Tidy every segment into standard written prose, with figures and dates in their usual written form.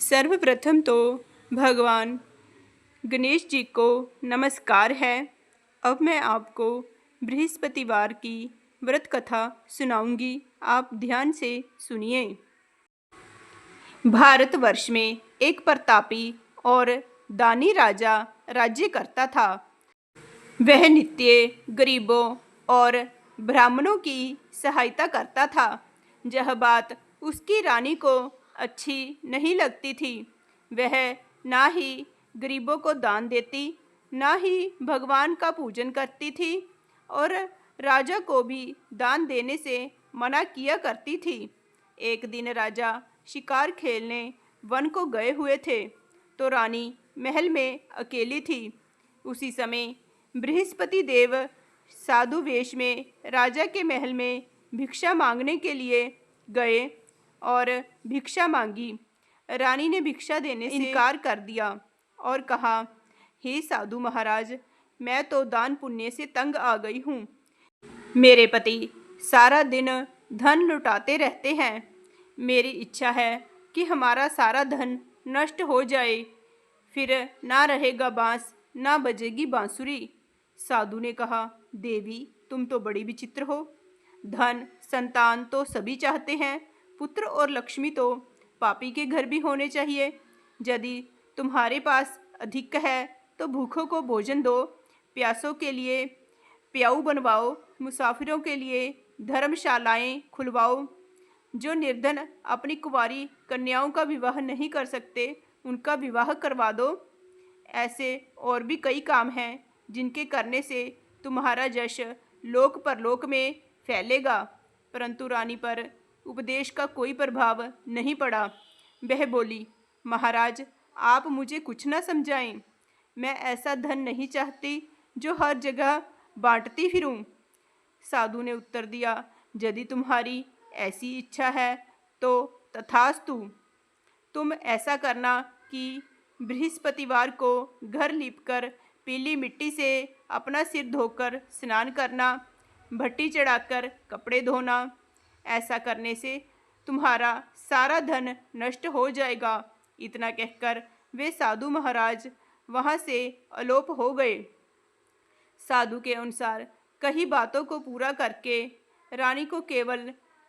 सर्वप्रथम तो भगवान गणेश जी को नमस्कार है। अब मैं आपको बृहस्पतिवार की व्रत कथा सुनाऊंगी। आप ध्यान से सुनिए। भारतवर्ष में एक प्रतापी और दानी राजा राज्य करता था। वह नित्य गरीबों और ब्राह्मणों की सहायता करता था। यह बात उसकी रानी को अच्छी नहीं लगती थी। वह ना ही गरीबों को दान देती, ना ही भगवान का पूजन करती थी और राजा को भी दान देने से मना किया करती थी। एक दिन राजा शिकार खेलने वन को गए हुए थे, तो रानी महल में अकेली थी। उसी समय बृहस्पति देव साधु वेश में राजा के महल में भिक्षा मांगने के लिए गए और भिक्षा मांगी। रानी ने भिक्षा देने से इनकार कर दिया और कहा, हे साधु महाराज, मैं तो दान पुण्य से तंग आ गई हूँ। मेरे पति सारा दिन धन लुटाते रहते हैं। मेरी इच्छा है कि हमारा सारा धन नष्ट हो जाए, फिर ना रहेगा बांस, ना बजेगी बांसुरी। साधु ने कहा, देवी, तुम तो बड़ी विचित्र हो। धन संतान तो सभी चाहते हैं, पुत्र और लक्ष्मी तो पापी के घर भी होने चाहिए। यदि तुम्हारे पास अधिक है तो भूखों को भोजन दो, प्यासों के लिए प्याऊ बनवाओ, मुसाफिरों के लिए धर्मशालाएं खुलवाओ। जो निर्धन अपनी कुंवारी कन्याओं का विवाह नहीं कर सकते, उनका विवाह करवा दो। ऐसे और भी कई काम हैं जिनके करने से तुम्हारा यश लोक परलोक में फैलेगा। परंतु रानी पर उपदेश का कोई प्रभाव नहीं पड़ा। वह बोली, महाराज, आप मुझे कुछ न समझाएं। मैं ऐसा धन नहीं चाहती जो हर जगह बांटती फिरूं। साधु ने उत्तर दिया, यदि तुम्हारी ऐसी इच्छा है तो तथास्तु। तुम ऐसा करना कि बृहस्पतिवार को घर लीपकर पीली मिट्टी से अपना सिर धोकर स्नान करना, भट्टी चढ़ाकर कपड़े धोना। ऐसा करने से तुम्हारा सारा धन नष्ट हो जाएगा। इतना कहकर वे साधु महाराज वहाँ से अलोप हो गए। साधु के अनुसार कई बातों को पूरा करके रानी को केवल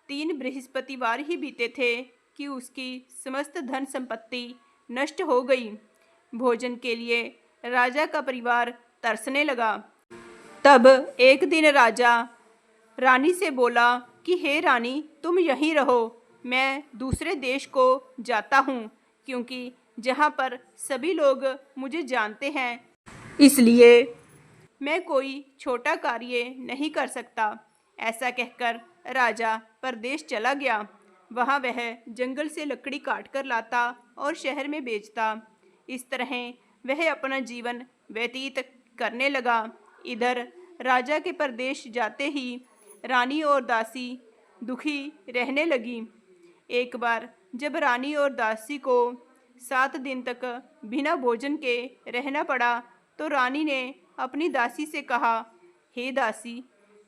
3 बृहस्पतिवार ही बीते थे कि उसकी समस्त धन संपत्ति नष्ट हो गई। भोजन के लिए राजा का परिवार तरसने लगा। तब एक दिन राजा रानी से बोला कि हे रानी, तुम यहीं रहो, मैं दूसरे देश को जाता हूँ, क्योंकि जहाँ पर सभी लोग मुझे जानते हैं, इसलिए मैं कोई छोटा कार्य नहीं कर सकता। ऐसा कहकर राजा परदेश चला गया। वहाँ वह जंगल से लकड़ी काट कर लाता और शहर में बेचता। इस तरह वह अपना जीवन व्यतीत करने लगा। इधर राजा के परदेश जाते ही रानी और दासी दुखी रहने लगी। एक बार जब रानी और दासी को 7 दिन तक बिना भोजन के रहना पड़ा, तो रानी ने अपनी दासी से कहा, हे दासी,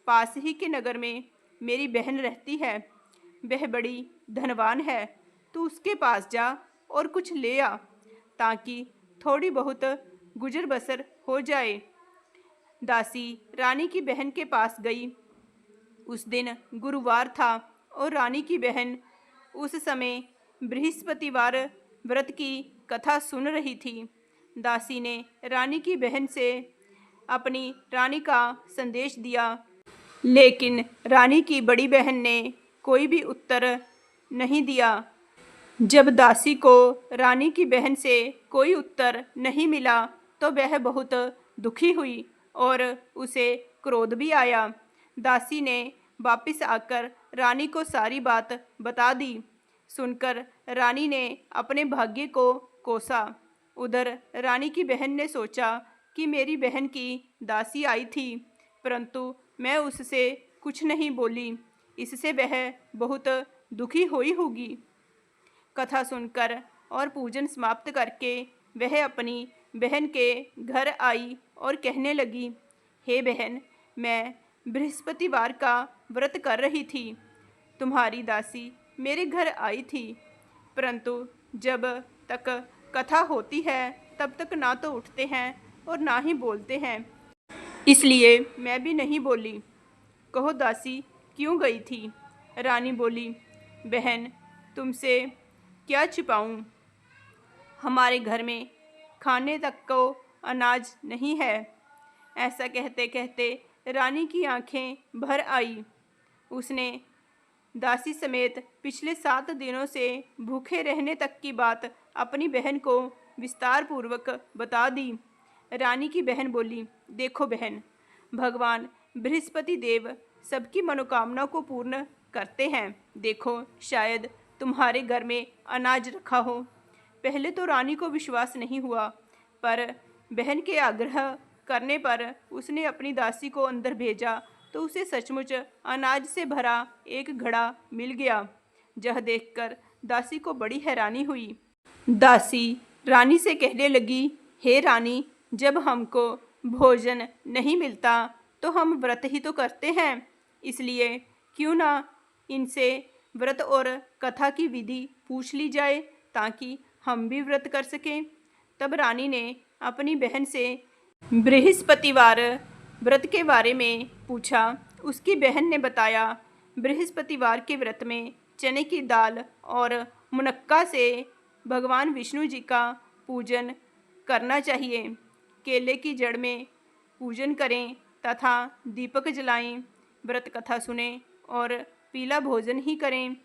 पास ही के नगर में मेरी बहन रहती है। वह बड़ी धनवान है। तू उसके पास जा और कुछ ले आ, ताकि थोड़ी बहुत गुजर बसर हो जाए। दासी रानी की बहन के पास गई। उस दिन गुरुवार था और रानी की बहन उस समय बृहस्पतिवार व्रत की कथा सुन रही थी। दासी ने रानी की बहन से अपनी रानी का संदेश दिया, लेकिन रानी की बड़ी बहन ने कोई भी उत्तर नहीं दिया। जब दासी को रानी की बहन से कोई उत्तर नहीं मिला, तो वह बहुत दुखी हुई और उसे क्रोध भी आया। दासी ने वापस आकर रानी को सारी बात बता दी। सुनकर रानी ने अपने भाग्य को कोसा। उधर रानी की बहन ने सोचा कि मेरी बहन की दासी आई थी, परंतु मैं उससे कुछ नहीं बोली, इससे वह बहुत दुखी हुई होगी। कथा सुनकर और पूजन समाप्त करके वह अपनी बहन के घर आई और कहने लगी, हे बहन, मैं बृहस्पतिवार का व्रत कर रही थी। तुम्हारी दासी मेरे घर आई थी, परंतु जब तक कथा होती है तब तक ना तो उठते हैं और ना ही बोलते हैं, इसलिए मैं भी नहीं बोली। कहो दासी, क्यों गई थी? रानी बोली, बहन, तुमसे क्या छिपाऊं? हमारे घर में खाने तक को अनाज नहीं है। ऐसा कहते कहते रानी की आंखें भर आई। उसने दासी समेत पिछले 7 दिनों से भूखे रहने तक की बात अपनी बहन को विस्तार पूर्वक बता दी। रानी की बहन बोली, देखो बहन, भगवान बृहस्पति देव सबकी मनोकामना को पूर्ण करते हैं। देखो, शायद तुम्हारे घर में अनाज रखा हो। पहले तो रानी को विश्वास नहीं हुआ, पर बहन के आग्रह करने पर उसने अपनी दासी को अंदर भेजा तो उसे सचमुच अनाज से भरा एक घड़ा मिल गया। यह देखकर दासी को बड़ी हैरानी हुई। दासी रानी से कहने लगी, हे रानी, जब हमको भोजन नहीं मिलता तो हम व्रत ही तो करते हैं, इसलिए क्यों ना इनसे व्रत और कथा की विधि पूछ ली जाए ताकि हम भी व्रत कर सकें। तब रानी ने अपनी बहन से बृहस्पतिवार व्रत के बारे में पूछा। उसकी बहन ने बताया, बृहस्पतिवार के व्रत में चने की दाल और मुनक्का से भगवान विष्णु जी का पूजन करना चाहिए। केले की जड़ में पूजन करें तथा दीपक जलाएं, व्रत कथा सुनें और पीला भोजन ही करें।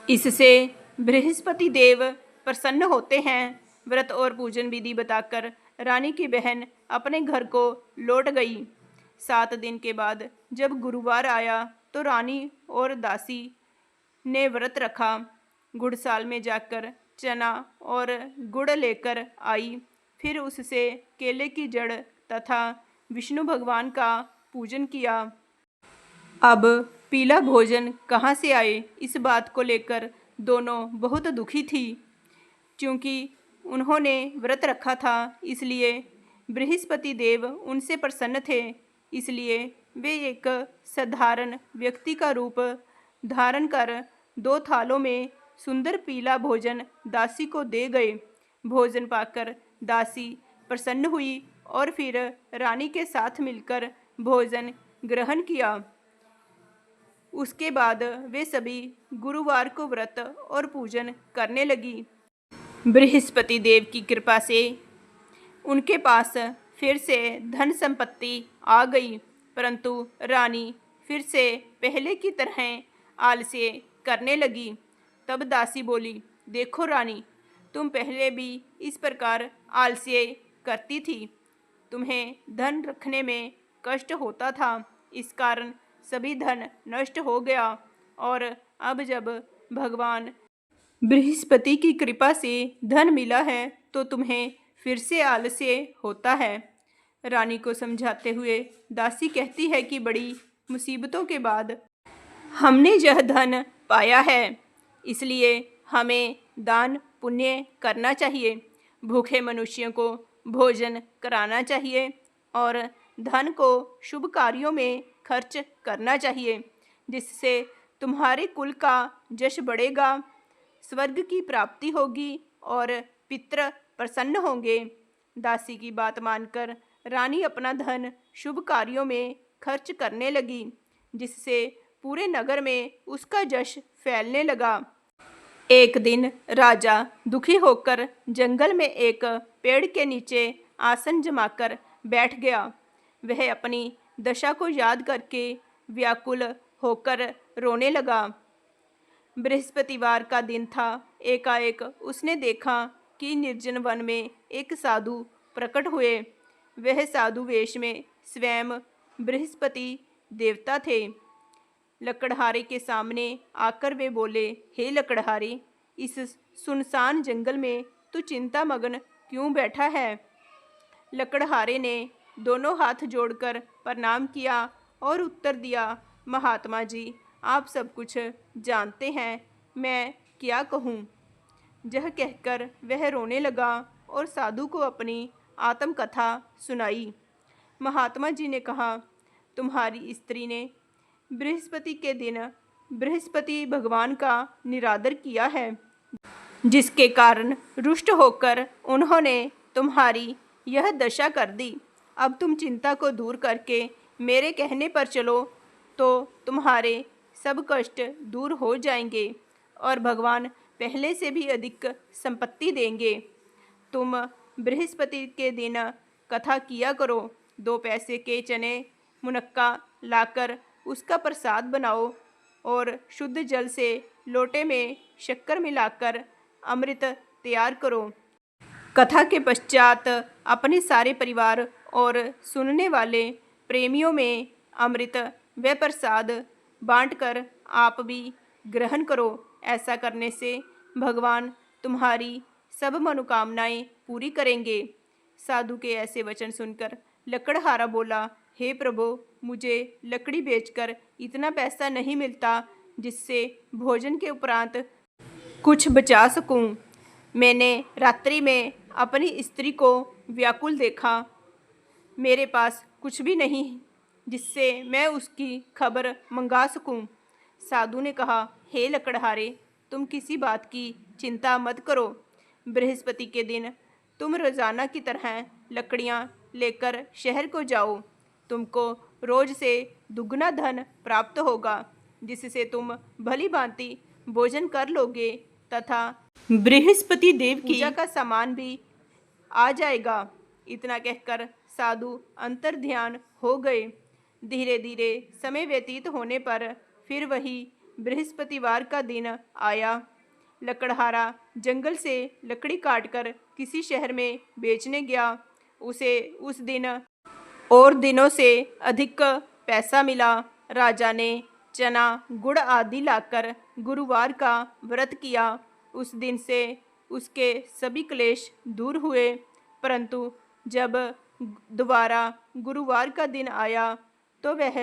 इससे बृहस्पति देव प्रसन्न होते हैं। व्रत और पूजन विधि बताकर रानी की बहन अपने घर को लौट गई। 7 दिन के बाद जब गुरुवार आया तो रानी और दासी ने व्रत रखा। गुड़साल में जाकर चना और गुड़ लेकर आई, फिर उससे केले की जड़ तथा विष्णु भगवान का पूजन किया। अब पीला भोजन कहाँ से आए, इस बात को लेकर दोनों बहुत दुखी थी। क्योंकि उन्होंने व्रत रखा था, इसलिए बृहस्पति देव उनसे प्रसन्न थे। इसलिए वे एक साधारण व्यक्ति का रूप धारण कर 2 थालों में सुंदर पीला भोजन दासी को दे गए। भोजन पाकर दासी प्रसन्न हुई और फिर रानी के साथ मिलकर भोजन ग्रहण किया। उसके बाद वे सभी गुरुवार को व्रत और पूजन करने लगी। बृहस्पति देव की कृपा से उनके पास फिर से धन संपत्ति आ गई, परंतु रानी फिर से पहले की तरह आलस्य करने लगी। तब दासी बोली, देखो रानी, तुम पहले भी इस प्रकार आलस्य करती थी। तुम्हें धन रखने में कष्ट होता था, इस कारण सभी धन नष्ट हो गया, और अब जब भगवान बृहस्पति की कृपा से धन मिला है तो तुम्हें फिर से आलस्य होता है। रानी को समझाते हुए दासी कहती है कि बड़ी मुसीबतों के बाद हमने यह धन पाया है, इसलिए हमें दान पुण्य करना चाहिए, भूखे मनुष्यों को भोजन कराना चाहिए और धन को शुभ कार्यों में खर्च करना चाहिए, जिससे तुम्हारे कुल का यश बढ़ेगा, स्वर्ग की प्राप्ति होगी और पितृ प्रसन्न होंगे। दासी की बात मानकर रानी अपना धन शुभ कार्यों में खर्च करने लगी, जिससे पूरे नगर में उसका यश फैलने लगा। एक दिन राजा दुखी होकर जंगल में एक पेड़ के नीचे आसन जमाकर बैठ गया। वह अपनी दशा को याद करके व्याकुल होकर रोने लगा। बृहस्पतिवार का दिन था। एकाएक उसने देखा कि निर्जन वन में एक साधु प्रकट हुए। वह साधु वेश में स्वयं बृहस्पति देवता थे। लकड़हारे के सामने आकर वे बोले, हे लकड़हारे, इस सुनसान जंगल में तू चिंतामग्न क्यों बैठा है? लकड़हारे ने दोनों हाथ जोड़कर प्रणाम किया और उत्तर दिया, महात्मा जी, आप सब कुछ जानते हैं, मैं क्या कहूँ? यह कहकर वह रोने लगा और साधु को अपनी आत्मकथा सुनाई। महात्मा जी ने कहा, तुम्हारी स्त्री ने बृहस्पति के दिन बृहस्पति भगवान का निरादर किया है, जिसके कारण रुष्ट होकर उन्होंने तुम्हारी यह दशा कर दी। अब तुम चिंता को दूर करके मेरे कहने पर चलो तो तुम्हारे सब कष्ट दूर हो जाएंगे और भगवान पहले से भी अधिक संपत्ति देंगे। तुम बृहस्पति के दिन कथा किया करो। 2 पैसे के चने मुनक्का लाकर उसका प्रसाद बनाओ और शुद्ध जल से लोटे में शक्कर मिलाकर अमृत तैयार करो। कथा के पश्चात अपने सारे परिवार और सुनने वाले प्रेमियों में अमृत व प्रसाद बांटकर आप भी ग्रहण करो। ऐसा करने से भगवान तुम्हारी सब मनोकामनाएं पूरी करेंगे। साधु के ऐसे वचन सुनकर लकड़हारा बोला, हे प्रभु, मुझे लकड़ी बेचकर इतना पैसा नहीं मिलता जिससे भोजन के उपरांत कुछ बचा सकूं। मैंने रात्रि में अपनी स्त्री को व्याकुल देखा। मेरे पास कुछ भी नहीं जिससे मैं उसकी खबर मंगा सकूं। साधु ने कहा, हे लकड़हारे, तुम किसी बात की चिंता मत करो। बृहस्पति के दिन तुम रोजाना की तरह लकड़ियां लेकर शहर को जाओ। तुमको रोज से दुगना धन प्राप्त होगा, जिससे तुम भली भांति भोजन कर लोगे तथा बृहस्पति देव की पूजा का सामान भी आ जाएगा। इतना कहकर साधु अंतर ध्यान हो गए। धीरे धीरे समय व्यतीत होने पर फिर वही बृहस्पतिवार का दिन आया। लकड़हारा जंगल से लकड़ी काटकर किसी शहर में बेचने गया। उसे उस दिन और दिनों से अधिक पैसा मिला। राजा ने चना गुड़ आदि लाकर गुरुवार का व्रत किया। उस दिन से उसके सभी क्लेश दूर हुए। परंतु जब दोबारा गुरुवार का दिन आया तो वह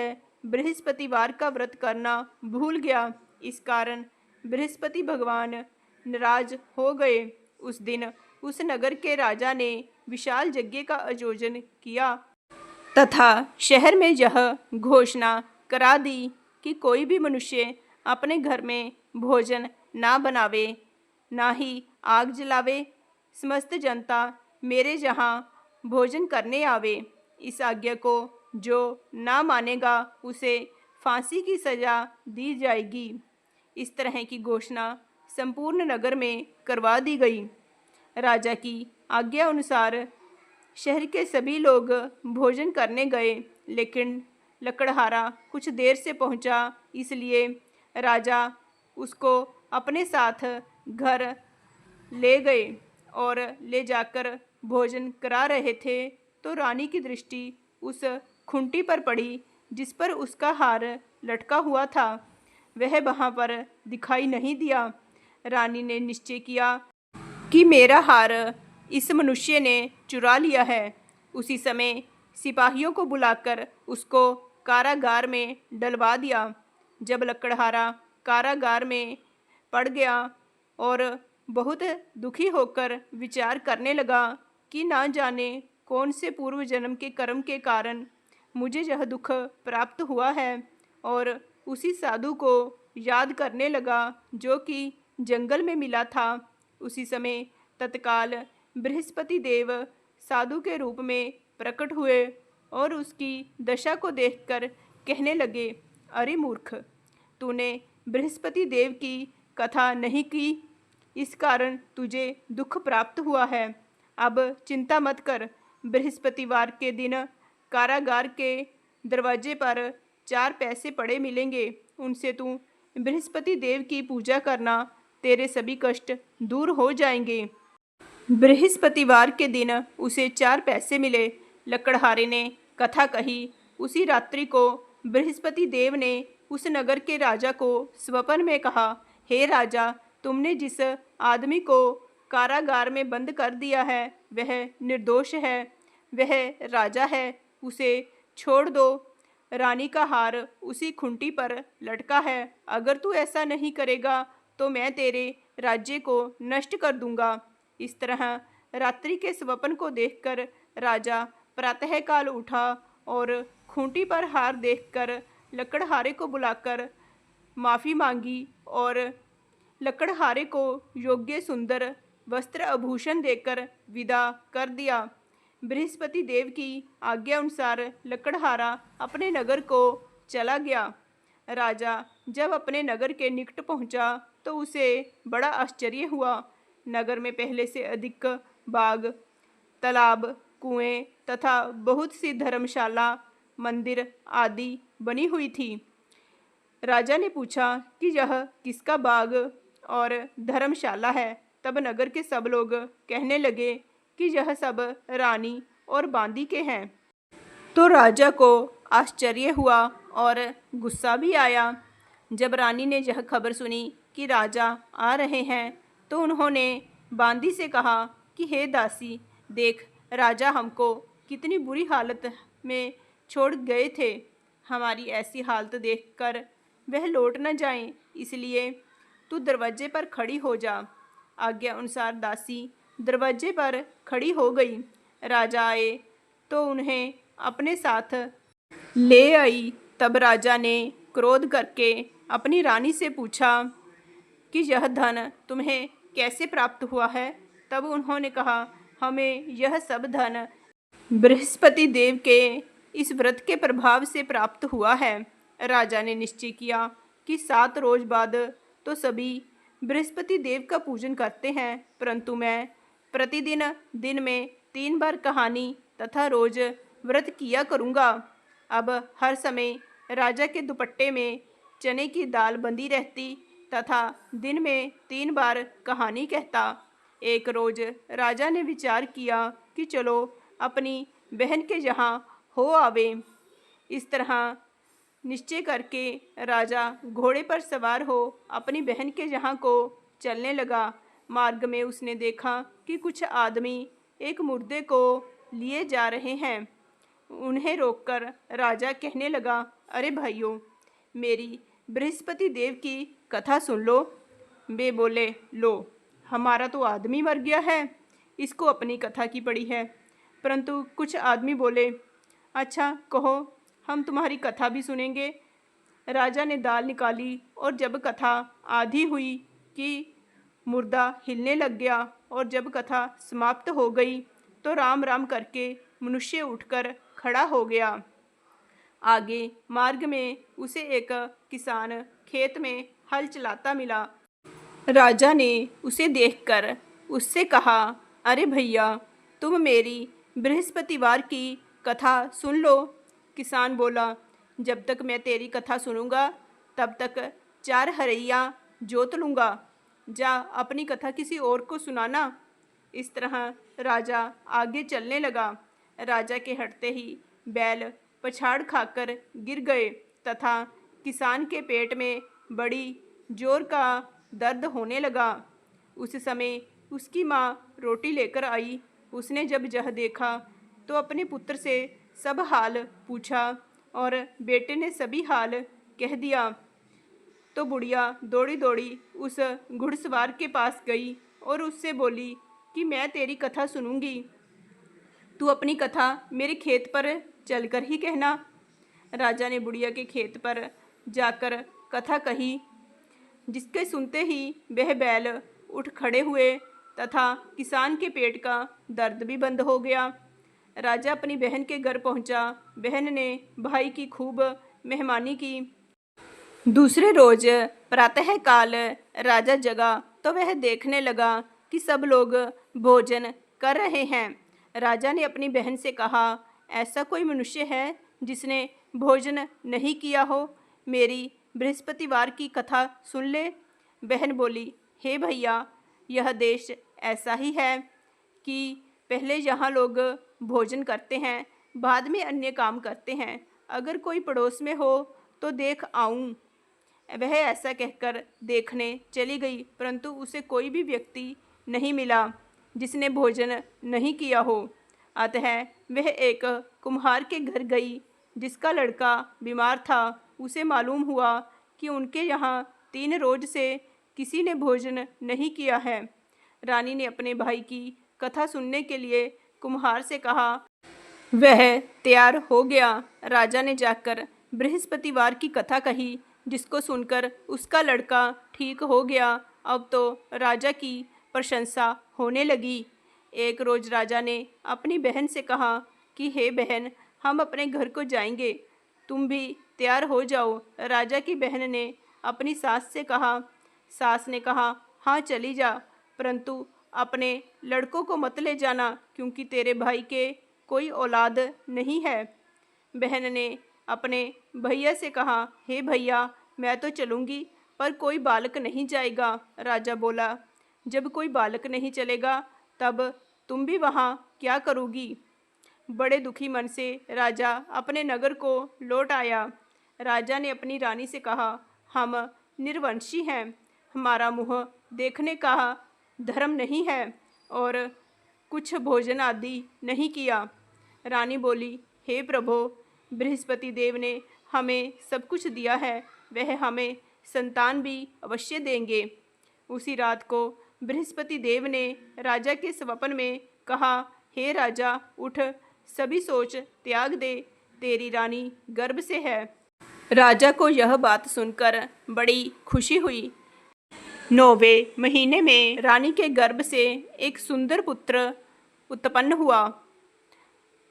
बृहस्पतिवार का व्रत करना भूल गया। इस कारण बृहस्पति भगवान नाराज हो गए। उस दिन उस नगर के राजा ने विशाल यज्ञ का आयोजन किया तथा शहर में यह घोषणा करा दी कि कोई भी मनुष्य अपने घर में भोजन ना बनावे, ना ही आग जलावे। समस्त जनता मेरे यहाँ भोजन करने आवे। इस आज्ञा को जो ना मानेगा उसे फांसी की सजा दी जाएगी। इस तरह की घोषणा संपूर्ण नगर में करवा दी गई। राजा की आज्ञा अनुसार शहर के सभी लोग भोजन करने गए, लेकिन लकड़हारा कुछ देर से पहुंचा, इसलिए राजा उसको अपने साथ घर ले गए और ले जाकर भोजन करा रहे थे तो रानी की दृष्टि उस खूंटी पर पड़ी जिस पर उसका हार लटका हुआ था। वह वहाँ पर दिखाई नहीं दिया। रानी ने निश्चय किया कि मेरा हार इस मनुष्य ने चुरा लिया है। उसी समय सिपाहियों को बुलाकर उसको कारागार में डलवा दिया। जब लकड़हारा कारागार में पड़ गया और बहुत दुखी होकर विचार करने लगा कि ना जाने कौन से पूर्व जन्म के कर्म के कारण मुझे यह दुख प्राप्त हुआ है, और उसी साधु को याद करने लगा जो कि जंगल में मिला था। उसी समय तत्काल बृहस्पति देव साधु के रूप में प्रकट हुए और उसकी दशा को देखकर कहने लगे, अरे मूर्ख, तूने बृहस्पति देव की कथा नहीं की, इस कारण तुझे दुख प्राप्त हुआ है। अब चिंता मत कर। बृहस्पतिवार के दिन कारागार के दरवाजे पर 4 पैसे पड़े मिलेंगे। उनसे तू बृहस्पति देव की पूजा करना, तेरे सभी कष्ट दूर हो जाएंगे। बृहस्पतिवार के दिन उसे 4 पैसे मिले। लकड़हारे ने कथा कही। उसी रात्रि को बृहस्पति देव ने उस नगर के राजा को स्वप्न में कहा, हे राजा, तुमने जिस आदमी को कारागार में बंद कर दिया है वह निर्दोष है, वह राजा है, उसे छोड़ दो। रानी का हार उसी खूंटी पर लटका है। अगर तू ऐसा नहीं करेगा तो मैं तेरे राज्य को नष्ट कर दूंगा। इस तरह रात्रि के स्वप्न को देखकर राजा प्रातःकाल उठा और खूंटी पर हार देखकर लकड़हारे को बुलाकर माफ़ी मांगी और लकड़हारे को योग्य सुंदर वस्त्र आभूषण देकर विदा कर दिया। बृहस्पति देव की आज्ञा अनुसार लकड़हारा अपने नगर को चला गया। राजा जब अपने नगर के निकट पहुंचा तो उसे बड़ा आश्चर्य हुआ। नगर में पहले से अधिक बाग, तालाब, कुएं तथा बहुत सी धर्मशाला, मंदिर आदि बनी हुई थी। राजा ने पूछा कि यह किसका बाग और धर्मशाला है। तब नगर के सब लोग कहने लगे कि यह सब रानी और बांदी के हैं। तो राजा को आश्चर्य हुआ और गुस्सा भी आया। जब रानी ने यह खबर सुनी कि राजा आ रहे हैं तो उन्होंने बांदी से कहा कि हे दासी, देख राजा हमको कितनी बुरी हालत में छोड़ गए थे। हमारी ऐसी हालत देखकर वह लौट न जाएं, इसलिए तू दरवाजे पर खड़ी हो जा। आज्ञा अनुसार दासी दरवाजे पर खड़ी हो गई। राजा आए तो उन्हें अपने साथ ले आई। तब राजा ने क्रोध करके अपनी रानी से पूछा कि यह धन तुम्हें कैसे प्राप्त हुआ है। तब उन्होंने कहा, हमें यह सब धन बृहस्पति देव के इस व्रत के प्रभाव से प्राप्त हुआ है। राजा ने निश्चय किया कि 7 रोज बाद तो सभी बृहस्पति देव का पूजन करते हैं, परंतु मैं प्रतिदिन दिन में 3 बार कहानी तथा रोज व्रत किया करूँगा। अब हर समय राजा के दुपट्टे में चने की दाल बंधी रहती तथा दिन में 3 बार कहानी कहता। एक रोज राजा ने विचार किया कि चलो अपनी बहन के यहाँ हो आवे। इस तरह निश्चय करके राजा घोड़े पर सवार हो अपनी बहन के यहाँ को चलने लगा। मार्ग में उसने देखा कि कुछ आदमी एक मुर्दे को लिए जा रहे हैं। उन्हें रोककर राजा कहने लगा, अरे भाइयों, मेरी बृहस्पति देव की कथा सुन लो। वे बोले, लो, हमारा तो आदमी मर गया है, इसको अपनी कथा की पड़ी है। परंतु कुछ आदमी बोले, अच्छा कहो, हम तुम्हारी कथा भी सुनेंगे। राजा ने दाल निकाली और जब कथा आधी हुई कि मुर्दा हिलने लग गया और जब कथा समाप्त हो गई तो राम राम करके मनुष्य उठकर खड़ा हो गया। आगे मार्ग में उसे एक किसान खेत में हल चलाता मिला। राजा ने उसे देखकर उससे कहा, अरे भैया, तुम मेरी बृहस्पतिवार की कथा सुन लो। किसान बोला, जब तक मैं तेरी कथा सुनूंगा तब तक 4 हरैया जोत लूँगा। जा अपनी कथा किसी और को सुनाना। इस तरह राजा आगे चलने लगा। राजा के हटते ही बैल पछाड़ खाकर गिर गए तथा किसान के पेट में बड़ी जोर का दर्द होने लगा। उस समय उसकी माँ रोटी लेकर आई। उसने जब यह देखा तो अपने पुत्र से सब हाल पूछा और बेटे ने सभी हाल कह दिया। तो बुढ़िया दौड़ी दौड़ी उस घुड़सवार के पास गई और उससे बोली कि मैं तेरी कथा सुनूंगी, तू अपनी कथा मेरे खेत पर चलकर ही कहना। राजा ने बुढ़िया के खेत पर जाकर कथा कही, जिसके सुनते ही वह बैल उठ खड़े हुए तथा किसान के पेट का दर्द भी बंद हो गया। राजा अपनी बहन के घर पहुंचा। बहन ने भाई की खूब मेहमानी की। दूसरे रोज प्रातःकाल राजा जगा तो वह देखने लगा कि सब लोग भोजन कर रहे हैं। राजा ने अपनी बहन से कहा, ऐसा कोई मनुष्य है जिसने भोजन नहीं किया हो? मेरी बृहस्पतिवार की कथा सुन ले। बहन बोली, हे भैया, यह देश ऐसा ही है कि पहले यहाँ लोग भोजन करते हैं, बाद में अन्य काम करते हैं। अगर कोई पड़ोस में हो तो देख आऊँ। वह ऐसा कहकर देखने चली गई, परंतु उसे कोई भी व्यक्ति नहीं मिला जिसने भोजन नहीं किया हो। अतः वह एक कुम्हार के घर गई जिसका लड़का बीमार था। उसे मालूम हुआ कि उनके यहाँ 3 रोज से किसी ने भोजन नहीं किया है। रानी ने अपने भाई की कथा सुनने के लिए कुम्हार से कहा। वह तैयार हो गया। राजा ने जाकर बृहस्पतिवार की कथा कही, जिसको सुनकर उसका लड़का ठीक हो गया अब तो राजा की प्रशंसा होने लगी। एक रोज राजा ने अपनी बहन से कहा कि हे बहन, हम अपने घर को जाएंगे, तुम भी तैयार हो जाओ। राजा की बहन ने अपनी सास से कहा। सास ने कहा, हाँ चली जा, परंतु अपने लड़कों को मत ले जाना, क्योंकि तेरे भाई के कोई औलाद नहीं है। बहन ने अपने भैया से कहा, हे भैया, मैं तो चलूँगी, पर कोई बालक नहीं जाएगा। राजा बोला, जब कोई बालक नहीं चलेगा तब तुम भी वहाँ क्या करोगी? बड़े दुखी मन से राजा अपने नगर को लौट आया। राजा ने अपनी रानी से कहा, हम निर्वंशी हैं, हमारा मुँह देखने का धर्म नहीं है और कुछ भोजन आदि नहीं किया। रानी बोली, हे प्रभु, बृहस्पति देव ने हमें सब कुछ दिया है, वह हमें संतान भी अवश्य देंगे। उसी रात को बृहस्पति देव ने राजा के स्वप्न में कहा, हे राजा, उठ, सभी सोच त्याग दे, तेरी रानी गर्भ से है। राजा को यह बात सुनकर बड़ी खुशी हुई। 9वें महीने में रानी के गर्भ से एक सुंदर पुत्र उत्पन्न हुआ।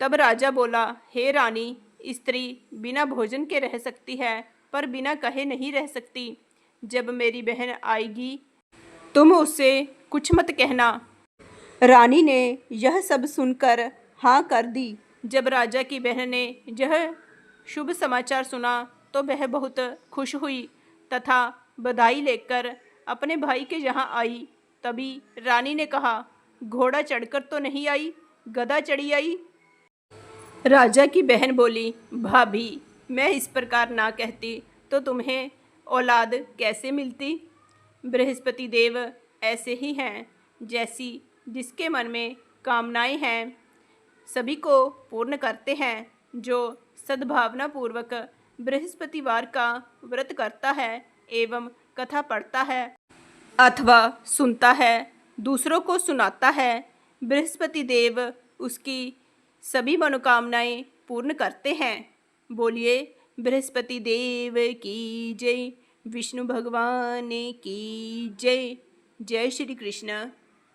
तब राजा बोला, हे रानी, स्त्री बिना भोजन के रह सकती है, पर बिना कहे नहीं रह सकती। जब मेरी बहन आएगी तुम उससे कुछ मत कहना। रानी ने यह सब सुनकर हाँ कर दी। जब राजा की बहन ने यह शुभ समाचार सुना तो वह बहुत खुश हुई तथा बधाई लेकर अपने भाई के यहाँ आई। तभी रानी ने कहा, घोड़ा चढ़कर तो नहीं आई, गधा चढ़ी आई। राजा की बहन बोली, भाभी, मैं इस प्रकार ना कहती तो तुम्हें औलाद कैसे मिलती? बृहस्पति देव ऐसे ही हैं, जैसी जिसके मन में कामनाएं हैं सभी को पूर्ण करते हैं। जो सद्भावना पूर्वक बृहस्पतिवार का व्रत करता है एवं कथा पढ़ता है अथवा सुनता है, दूसरों को सुनाता है, बृहस्पति देव उसकी सभी मनोकामनाएं पूर्ण करते हैं। बोलिए बृहस्पति देव की जय, विष्णु भगवान की जय। जय श्री कृष्ण।